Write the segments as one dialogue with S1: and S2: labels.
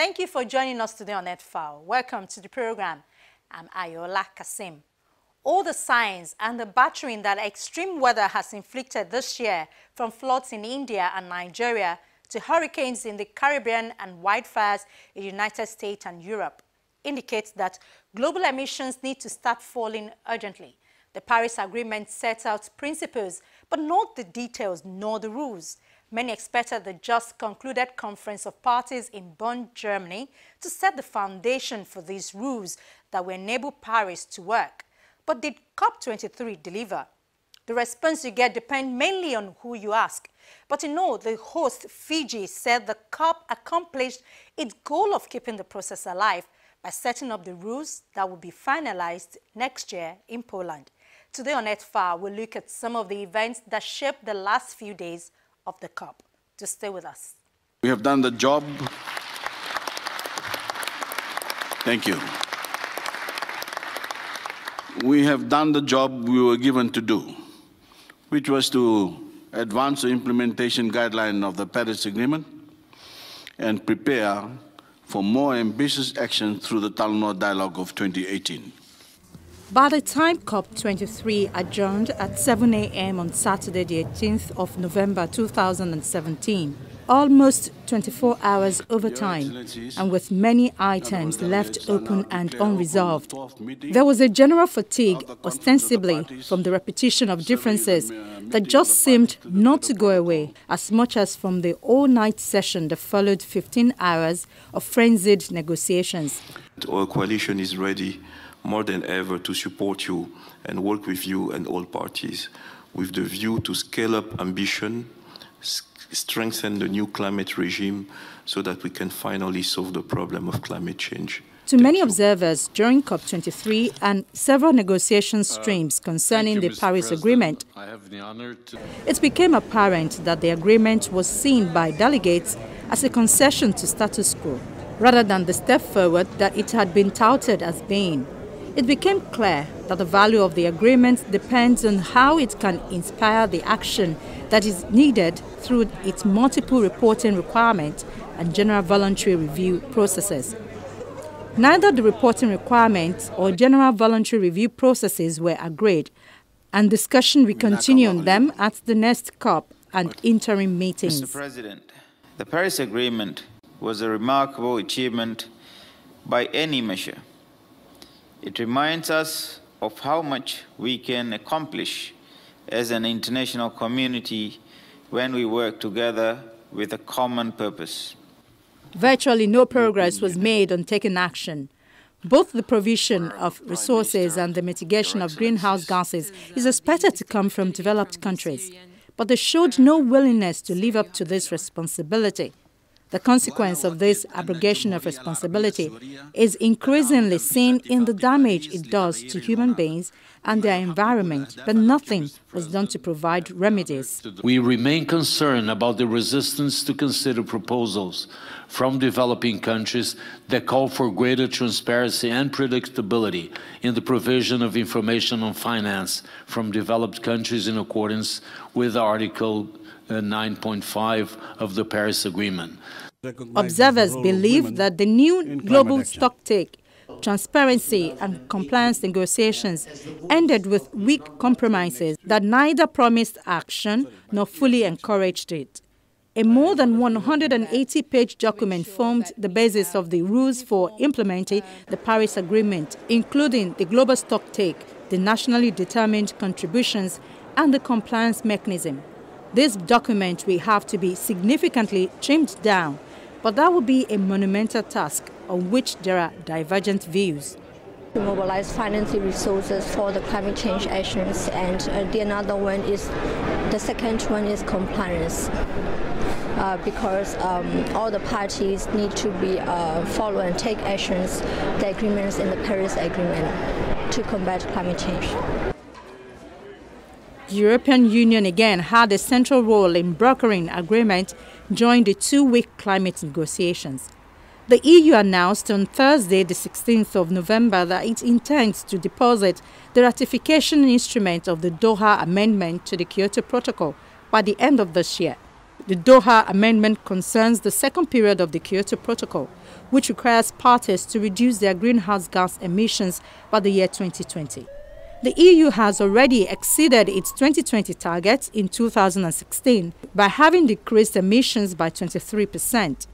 S1: Thank you for joining us today on Earthfile. Welcome to the program. I'm Ayola Kasim. All the signs and the battering that extreme weather has inflicted this year, from floods in India and Nigeria to hurricanes in the Caribbean and wildfires in the United States and Europe, indicates that global emissions need to start falling urgently. The Paris Agreement sets out principles, but not the details nor the rules. Many expected the just concluded Conference of Parties in Bonn, Germany, to set the foundation for these rules that will enable Paris to work. But did COP23 deliver? The response you get depends mainly on who you ask. But the host, Fiji, said the COP accomplished its goal of keeping the process alive by setting up the rules that will be finalized next year in Poland. Today on Earthfile, we'll look at some of the events that shaped the last few days of the COP. Just stay with us.
S2: We have done the job. Thank you. We have done the job we were given to do, which was to advance the implementation guideline of the Paris Agreement and prepare for more ambitious action through the Talanoa Dialogue of 2018.
S1: By the time COP23 adjourned at 7 a.m. on Saturday, the 18th of November 2017, almost 24 hours over time, and with many items left open and unresolved, there was a general fatigue, ostensibly from the repetition of differences that just seemed not to go away, as much as from the all-night session that followed 15 hours of frenzied negotiations.
S3: Our coalition is ready more than ever to support you and work with you and all parties with the view to scale up ambition, strengthen the new climate regime so that we can finally solve the problem of climate change.
S1: To many observers during COP23 and several negotiation streams concerning the Paris Agreement, it became apparent that the agreement was seen by delegates as a concession to status quo, rather than the step forward that it had been touted as being. It became clear that the value of the agreement depends on how it can inspire the action that is needed through its multiple reporting requirements and general voluntary review processes. Neither the reporting requirements or general voluntary review processes were agreed, and discussion will continue on them at the next COP and interim meetings.
S4: Mr. President, the Paris Agreement was a remarkable achievement by any measure. It reminds us of how much we can accomplish as an international community when we work together with a common purpose.
S1: Virtually no progress was made on taking action. Both the provision of resources and the mitigation of greenhouse gases is expected to come from developed countries, but they showed no willingness to live up to this responsibility. The consequence of this abrogation of responsibility is increasingly seen in the damage it does to human beings and their environment, but nothing was done to provide remedies.
S5: We remain concerned about the resistance to consider proposals from developing countries that call for greater transparency and predictability in the provision of information on finance from developed countries in accordance with Article 9.5 of the Paris Agreement.
S1: Observers believe that the new global stocktake, transparency and compliance negotiations ended with weak compromises that neither promised action nor fully encouraged it. A more than 180-page document formed the basis of the rules for implementing the Paris Agreement, including the global stocktake, the nationally determined contributions, and the compliance mechanism. This document will have to be significantly trimmed down, but that will be a monumental task on which there are divergent views.
S6: To mobilize financial resources for the climate change actions, and the second one is compliance, because all the parties need to be follow and take actions, the agreements in the Paris Agreement to combat climate change.
S1: The European Union again had a central role in brokering agreement during the two-week climate negotiations. The EU announced on Thursday, the 16th of November, that it intends to deposit the ratification instrument of the Doha Amendment to the Kyoto Protocol by the end of this year. The Doha Amendment concerns the second period of the Kyoto Protocol, which requires parties to reduce their greenhouse gas emissions by the year 2020. The EU has already exceeded its 2020 targets in 2016 by having decreased emissions by 23%.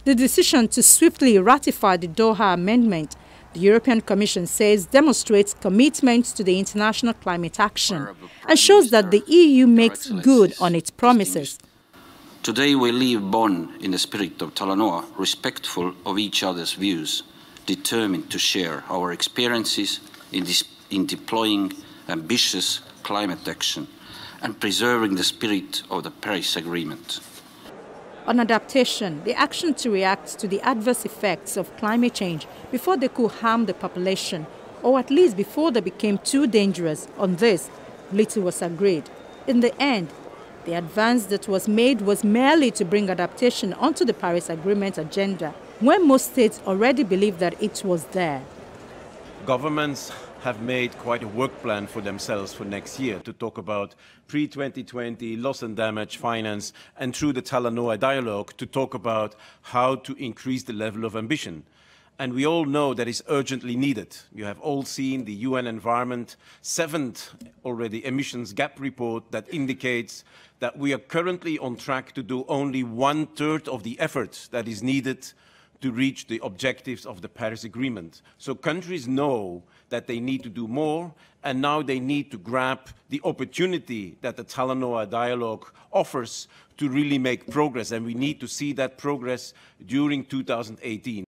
S1: The decision to swiftly ratify the Doha Amendment, the European Commission says, demonstrates commitment to the international climate action and shows that the EU makes good on its promises.
S7: Today we leave Bonn in the spirit of Talanoa, respectful of each other's views, determined to share our experiences in deploying ambitious climate action and preserving the spirit of the Paris Agreement.
S1: On adaptation, the action to react to the adverse effects of climate change before they could harm the population, or at least before they became too dangerous. On this, little was agreed. In the end, the advance that was made was merely to bring adaptation onto the Paris Agreement agenda, when most states already believed that it was there.
S8: Governments have made quite a work plan for themselves for next year to talk about pre-2020 loss and damage finance, and through the Talanoa dialogue to talk about how to increase the level of ambition. And we all know that is urgently needed. You have all seen the UN Environment 7th already emissions gap report that indicates that we are currently on track to do only 1/3 of the effort that is needed to reach the objectives of the Paris Agreement. So countries know that they need to do more, and now they need to grab the opportunity that the Talanoa dialogue offers to really make progress, and we need to see that progress during 2018.